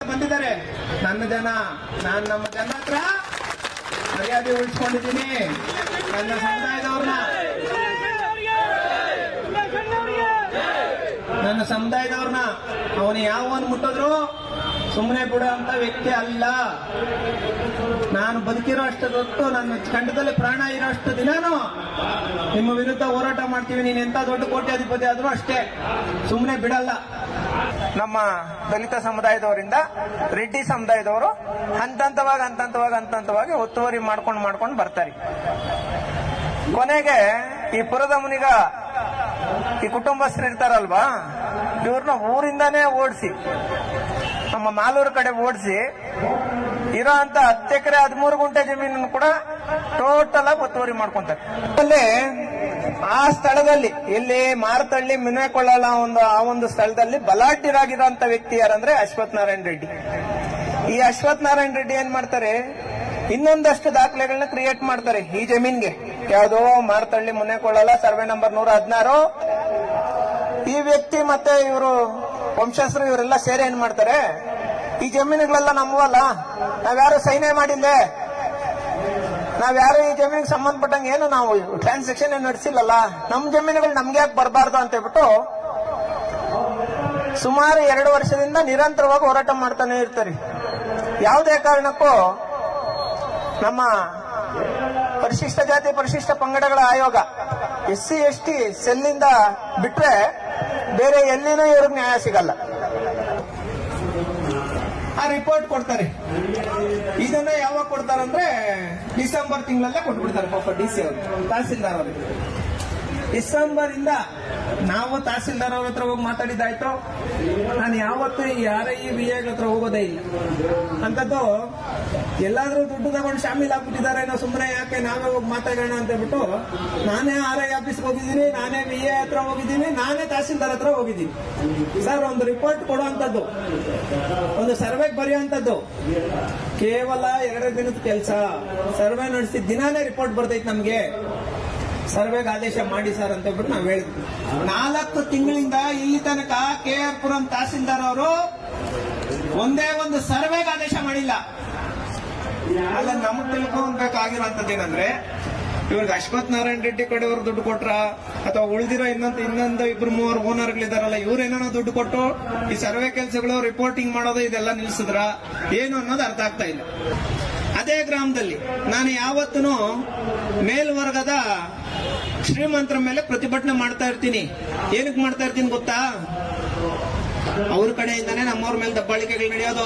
ಬಂದಿದ್ದಾರೆ ನನ್ನ ಜನ. ನಾನು ನಮ್ಮ ಜನ ಹತ್ರ ಮರ್ಯಾದೆ ಉಳಿಸ್ಕೊಂಡಿದ್ದೀನಿ. ನನ್ನ ಸಮುದಾಯದವ್ರನ್ನ ಅವನು ಯಾವನ್ ಮುಟ್ಟಿದ್ರು ಸುಮ್ಮನೆ ಬಿಡೋ ಅಂತ ವ್ಯಕ್ತಿ ಅಲ್ಲ. ನಾನು ಬದುಕಿರೋ ಅಷ್ಟು ಹೊತ್ತು ನನ್ನ ಖಂಡದಲ್ಲಿ ಪ್ರಾಣ ಇರೋ ಅಷ್ಟು ದಿನಾನು ನಿಮ್ಮ ವಿರುದ್ಧ ಹೋರಾಟ ಮಾಡ್ತೀವಿ. ನೀನು ಎಂತ ದೊಡ್ಡ ಕೋಟ್ಯಾಧಿಪತಿ ಆದ್ರೂ ಅಷ್ಟೇ, ಸುಮ್ಮನೆ ಬಿಡಲ್ಲ. ನಮ್ಮ ದಲಿತ ಸಮುದಾಯದವರಿಂದ ರೆಡ್ಡಿ ಸಮುದಾಯದವರು ಹಂತವಾಗಿ ಒತ್ತುವರಿ ಮಾಡ್ಕೊಂಡು ಬರ್ತಾರೆ. ಕೊನೆಗೆ ಈ ಪುರದ ಮುನಿಗ ಈ ಕುಟುಂಬಸ್ಥರು ಇರ್ತಾರಲ್ವಾ, ಇವ್ರನ್ನ ಊರಿಂದಾನೇ ಓಡಿಸಿ, ನಮ್ಮ ಮಾಲೂರು ಕಡೆ ಓಡಿಸಿ ಇರೋ ಅಂತ 10 ಎಕರೆ 13 ಗುಂಟೆ ಜಮೀನನ್ನು ಕೂಡ ಟೋಟಲ್ ಆಗಿ ಒತ್ತುವರಿ ಮಾಡ್ಕೊಂತಾರೆ. ಅಲ್ಲಿ ಆ ಸ್ಥಳದಲ್ಲಿ ಇಲ್ಲಿ ಮಾರತಳ್ಳಿ ಮಿನಕೊಳ್ಳ ಆ ಒಂದು ಸ್ಥಳದಲ್ಲಿ ಬಲಾಢ್ಯರಾಗಿರೋಂಥ ವ್ಯಕ್ತಿ ಯಾರಂದ್ರೆ ಅಶ್ವಥ್ ನಾರಾಯಣ ರೆಡ್ಡಿ. ಈ ಅಶ್ವಥ್ ನಾರಾಯಣ ರೆಡ್ಡಿ ಏನ್ ಮಾಡ್ತಾರೆ, ಇನ್ನೊಂದಷ್ಟು ದಾಖಲೆಗಳನ್ನ ಕ್ರಿಯೇಟ್ ಮಾಡ್ತಾರೆ ಈ ಜಮೀನ್ಗೆ. ಯಾವುದೋ ಮಾರತಳ್ಳಿ ಮುನೇಕೊಳ್ಳ ಸರ್ವೆ ನಂಬರ್ 116. ಈ ವ್ಯಕ್ತಿ ಮತ್ತೆ ಇವರು ವಂಶಸ್ಥರು ಇವರೆಲ್ಲ ಸೇರಿ ಏನ್ ಮಾಡ್ತಾರೆ, ಈ ಜಮೀನುಗಳೆಲ್ಲ ನಮ್ಮವಲ್ಲ, ನಾವ್ಯಾರು ಸೈನ್ಯ ಮಾಡಿಲ್ಲೇ, ನಾವ್ಯಾರು ಈ ಜಮೀನಿಗೆ ಸಂಬಂಧಪಟ್ಟಂಗೆ ಏನು ನಾವು ಟ್ರಾನ್ಸಾಕ್ಷನ್ ನಡೆಸಿಲ್ಲಲ್ಲ, ನಮ್ಮ ಜಮೀನುಗಳು ನಮ್ಗೆ ಯಾಕೆ ಬರಬಾರ್ದು ಅಂತ ಹೇಳ್ಬಿಟ್ಟು ಸುಮಾರು 2 ವರ್ಷದಿಂದ ನಿರಂತರವಾಗಿ ಹೋರಾಟ ಮಾಡ್ತಾನೆ ಇರ್ತಾರೆ. ಯಾವುದೇ ಕಾರಣಕ್ಕೂ ನಮ್ಮ ಪರಿಶಿಷ್ಟ ಜಾತಿ ಪರಿಶಿಷ್ಟ ಪಂಗಡಗಳ ಆಯೋಗ SC ST ಸೆಲ್ಲಿಂದ ಬಿಟ್ರೆ ಬೇರೆ ಎಲ್ಲಿನೂ ಇವ್ರಿಗೆ ನ್ಯಾಯ ಸಿಗಲ್ಲ. ಆ ರಿಪೋರ್ಟ್ ಕೊಡ್ತಾರೆ. ಇದನ್ನ ಯಾವಾಗ ಕೊಡ್ತಾರಂದ್ರೆ ಡಿಸೆಂಬರ್ ತಿಂಗಳಲ್ಲೇ ಕೊಟ್ಬಿಡ್ತಾರೆ ಪಾಪ DC ಅವರು, ತಹಸೀಲ್ದಾರ್ ಅವರಿಗೆ. ಡಿಸೆಂಬರ್ ಇಂದ ನಾವು ತಹಸೀಲ್ದಾರ್ ಅವ್ರ ಹತ್ರ ಹೋಗಿ ಮಾತಾಡಿದ್ದಾಯ್ತು. ನಾನು ಯಾವತ್ತೂ RIVA ಹತ್ರ ಹೋಗೋದೇ ಇಲ್ಲ. ಅಂತದ್ದು ಎಲ್ಲಾದ್ರೂ ದುಡ್ಡು ತಗೊಂಡು ಶಾಮೀಲ್ ಆಗ್ಬಿಟ್ಟಿದ್ದಾರೆ, ನಾವು ಸುಮ್ಮನೆ ಯಾಕೆ ನಾವೇ ಹೋಗಿ ಮಾತಾಡೋಣ ಅಂತ ಹೇಳ್ಬಿಟ್ಟು ನಾನೇ RI ಆಫೀಸ್ಗೆ ಹೋಗಿದ್ದೀನಿ, ನಾನೇ VA ಹತ್ರ ಹೋಗಿದ್ದೀನಿ, ನಾನೇ ತಹಸೀಲ್ದಾರ್ ಹತ್ರ ಹೋಗಿದ್ದೀನಿ. ಸರ್, ಒಂದು ರಿಪೋರ್ಟ್ ಕೊಡುವಂತದ್ದು, ಒಂದು ಸರ್ವೆಗೆ ಬರೆಯುವಂತದ್ದು ಕೇವಲ 2 ದಿನದ ಕೆಲಸ. ಸರ್ವೆ ನಡೆಸಿ ದಿನಾನೇ ರಿಪೋರ್ಟ್ ಬರ್ತೈತೆ ನಮ್ಗೆ. ಸರ್ವೆಗೆ ಆದೇಶ ಮಾಡಿ ಸರ್ ಅಂತ ಹೇಳ್ಬಿಟ್ಟು ನಾವ್ ಹೇಳಿದ್ವಿ. 4 ತಿಂಗಳಿಂದ ಇಲ್ಲಿ ತನಕ KR ಪುರಂ ತಹಸೀಲ್ದಾರ್ ಅವರು ಒಂದೇ ಒಂದು ಸರ್ವೆಗೆ ಆದೇಶ ಮಾಡಿಲ್ಲ. ಅಲ್ಲ, ನಮ್ಗೆ ತಿಳ್ಕೊಬೇಕಾಗಿರುವಂತದ್ದು ಏನಂದ್ರೆ, ಇವ್ರಿಗೆ ಅಶ್ವಥ್ ನಾರಾಯಣ ರೆಡ್ಡಿ ಕಡೆಯವರು ದುಡ್ಡು ಕೊಟ್ರ ಅಥವಾ ಉಳಿದಿರೋ ಇನ್ನೊಂದು 2-3 ಓನರ್ಗಳಿದಾರಲ್ಲ, ಇವ್ರೇನೋ ದುಡ್ಡು ಕೊಟ್ಟು ಈ ಸರ್ವೆ ಕೆಲಸಗಳು ರಿಪೋರ್ಟಿಂಗ್ ಮಾಡೋದು ಇದೆಲ್ಲ ನಿಲ್ಸಿದ್ರ ಏನು ಅನ್ನೋದು ಅರ್ಥ ಆಗ್ತಾ ಇಲ್ಲ. ಅದೇ ಗ್ರಾಮದಲ್ಲಿ ನಾನು ಯಾವತ್ತೂ ಮೇಲ್ವರ್ಗದ ಶ್ರೀಮಂತರ ಮೇಲೆ ಪ್ರತಿಭಟನೆ ಮಾಡ್ತಾ ಇರ್ತೀನಿ. ಏನಕ್ಕೆ ಮಾಡ್ತಾ ಇರ್ತೀನಿ ಗೊತ್ತಾ? ಅವ್ರ ಕಡೆಯಿಂದಾನೇ ನಮ್ಮವ್ರ ಮೇಲೆ ದಬ್ಬಾಳಿಕೆಗಳು ನಡೆಯೋದು.